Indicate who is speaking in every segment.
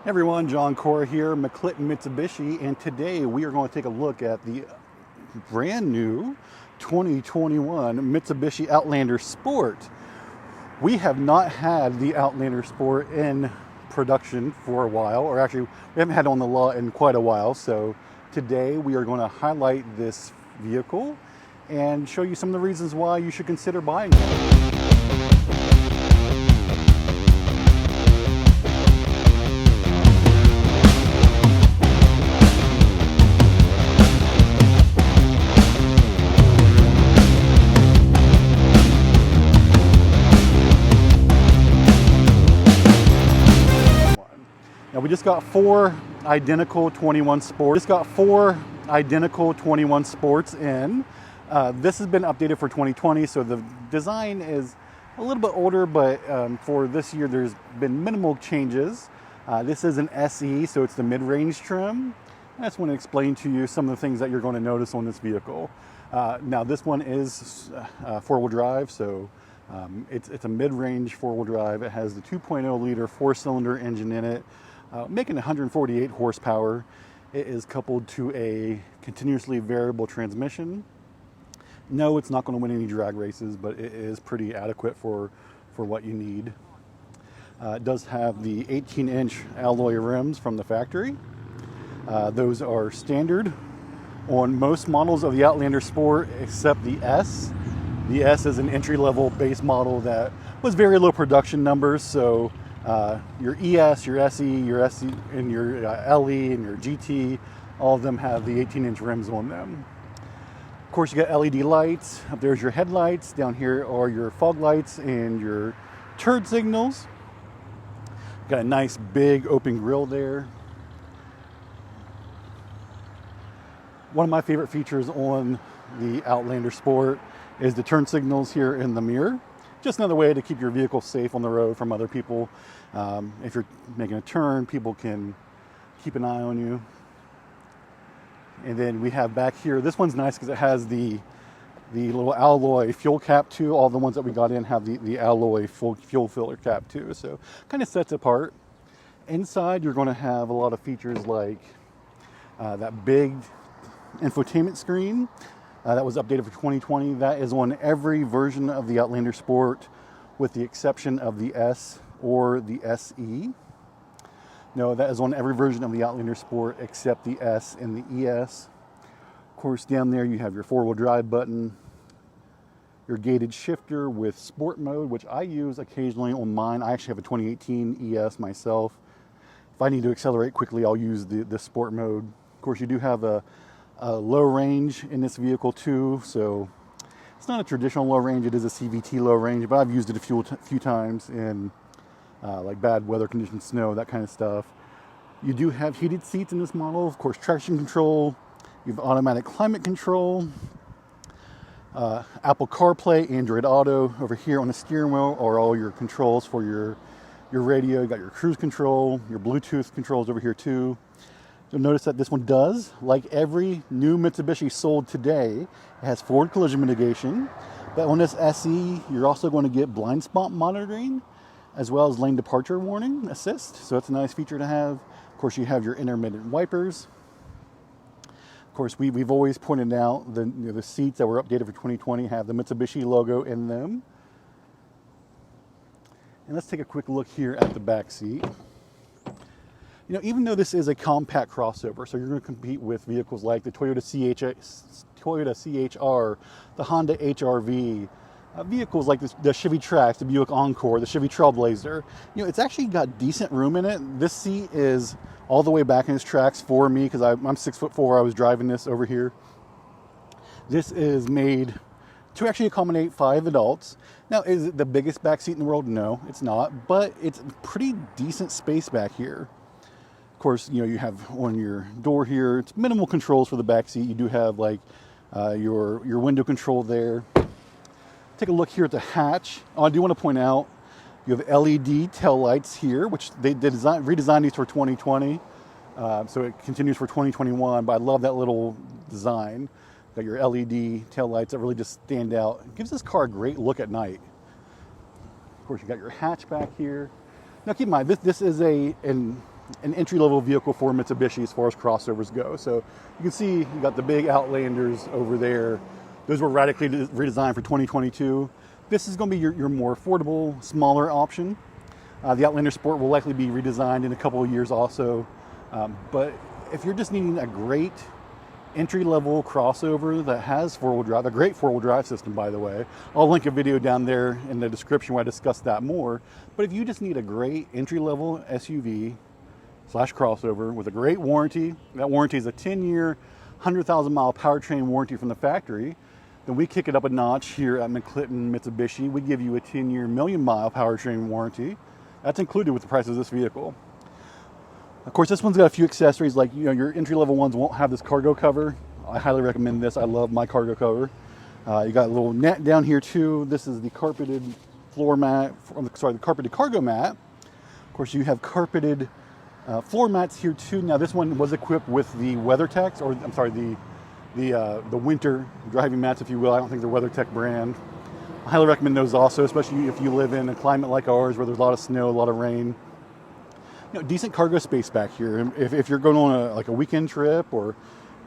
Speaker 1: Everyone, John Cora here, McClinton Mitsubishi, and today we are going to take a look at the brand new 2021 Mitsubishi Outlander Sport. We have not had the Outlander Sport in production for a while, or actually we haven't had it on the lot in quite a while, so today we are going to highlight this vehicle and show you some of the reasons why you should consider buying it. Now we just got four identical 21 Sports. Sports in. This has been updated for 2020, so the design is a little bit older, but for this year there's been minimal changes. This is an SE, so it's the mid-range trim. I just want to explain to you some of the things that you're going to notice on this vehicle. Now this one is four-wheel drive, so it's a mid-range four-wheel drive. It has the 2.0 liter four-cylinder engine in it, making 148 horsepower. It is coupled to a continuously variable transmission. No, it's not going to win any drag races, but it is pretty adequate for what you need. It does have the 18-inch alloy rims from the factory. Those are standard on most models of the Outlander Sport except the S. The S is an entry-level base model that was very low production numbers, so your ES, your SE, and your LE, and your GT, all of them have the 18-inch rims on them. Of course, you got LED lights. Up there's your headlights. Down here are your fog lights and your turn signals. Got a nice big open grille there. One of my favorite features on the Outlander Sport is the turn signals here in the mirror. Just another way to keep your vehicle safe on the road from other people. If you're making a turn, people can keep an eye on you. And then we have back here, this one's nice because it has the little alloy fuel cap too. All the ones that we got in have the alloy fuel filler cap too. So kind of sets it apart. Inside, you're going to have a lot of features like that big infotainment screen. That was updated for 2020. That is on every version of the Outlander Sport with the exception of the S or the SE. No, that is on every version of the Outlander Sport except the S and the ES. Of course, down there you have your four-wheel drive button, your gated shifter with sport mode, which I use occasionally on mine. I actually have a 2018 ES myself. If I need to accelerate quickly, I'll use the sport mode. Of course, you do have a low range in this vehicle too, so it's not a traditional low range. It is a CVT low range, but I've used it a few times in like bad weather conditions, snow, that kind of stuff. You do have heated seats in this model, of course, traction control. You have automatic climate control, Apple CarPlay, Android Auto. Over here on the steering wheel are all your controls for your radio. You got your cruise control, your Bluetooth controls over here too. You'll notice that this one does, like every new Mitsubishi sold today, it has forward collision mitigation. But on this SE, you're also going to get blind spot monitoring, as well as lane departure warning assist. So that's a nice feature to have. Of course, you have your intermittent wipers. Of course, we've always pointed out the seats that were updated for 2020 have the Mitsubishi logo in them. And let's take a quick look here at the back seat. You know, even though this is a compact crossover, so you're going to compete with vehicles like the Toyota CHR, the Honda HR-V, vehicles like the Chevy Trax, the Buick Encore, the Chevy Trailblazer. You know, it's actually got decent room in it. This seat is all the way back in its tracks for me because I'm 6'4". I was driving this over here. This is made to actually accommodate 5 adults. Now, is it the biggest back seat in the world? No, it's not, but it's pretty decent space back here. Of course, you know, you have on your door here, it's minimal controls for the back seat. You do have like your window control there. Take a look here at the hatch. Oh, I do want to point out you have LED tail lights here, which they redesigned these for 2020. So it continues for 2021, but I love that little design. Got your LED tail lights that really just stand out. It gives this car a great look at night. Of course, you got your hatch back here. Now keep in mind, this is an an entry-level vehicle for Mitsubishi as far as crossovers go. So you can see you got the big Outlanders over there. Those were radically redesigned for 2022. This is going to be your more affordable, smaller option. The Outlander Sport will likely be redesigned in a couple of years also. But if you're just needing a great entry-level crossover that has four-wheel drive, a great four-wheel drive system, by the way. I'll link a video down there in the description where I discuss that more. But if you just need a great entry-level SUV slash crossover with a great warranty, that warranty is a 10-year, 100,000 mile powertrain warranty from the factory, then we kick it up a notch here at McClinton Mitsubishi. We give you a 10-year, million-mile powertrain warranty. That's included with the price of this vehicle. Of course, this one's got a few accessories, like your entry-level ones won't have this cargo cover. I highly recommend this. I love my cargo cover. You got a little net down here too. This is the carpeted floor mat, the carpeted cargo mat. Of course, you have carpeted floor mats here too. Now, this one was equipped with the WeatherTech, or I'm sorry, the winter driving mats, if you will. I don't think they're WeatherTech brand. I highly recommend those also, especially if you live in a climate like ours where there's a lot of snow, a lot of rain. Decent cargo space back here. If you're going on a weekend trip, or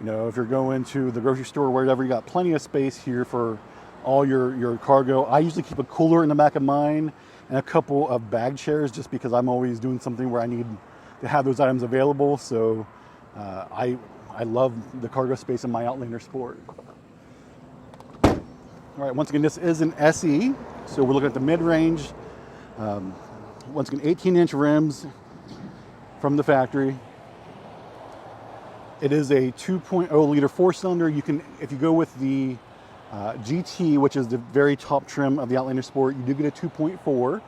Speaker 1: if you're going to the grocery store or wherever, you got plenty of space here for all your cargo. I usually keep a cooler in the back of mine and a couple of bag chairs, just because I'm always doing something where I need to have those items available. So I love the cargo space in my Outlander Sport. All right, once again, this is an SE, so we're looking at the mid-range. Once again, 18-inch rims from the factory. It is a 2.0 liter four-cylinder. If you go with the GT, which is the very top trim of the Outlander Sport, you do get a 2.4.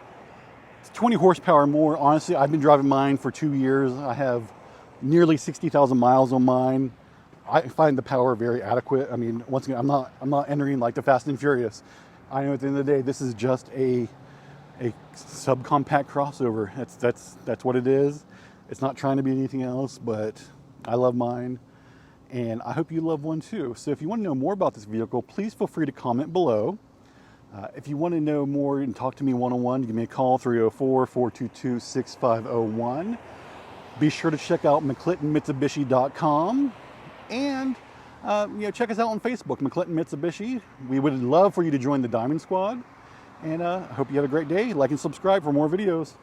Speaker 1: It's 20 horsepower more. Honestly, I've been driving mine for 2 years. I have nearly 60,000 miles on mine. I find the power very adequate. I mean, once again, I'm not entering like the Fast and Furious. I know at the end of the day, this is just a subcompact crossover. That's what it is. It's not trying to be anything else, but I love mine, and I hope you love one too. So if you want to know more about this vehicle, please feel free to comment below. If you want to know more and talk to me one-on-one, give me a call, 304-422-6501. Be sure to check out McClintonMitsubishi.com, and check us out on Facebook, McClinton Mitsubishi. We would love for you to join the Diamond Squad, and I hope you have a great day. Like and subscribe for more videos.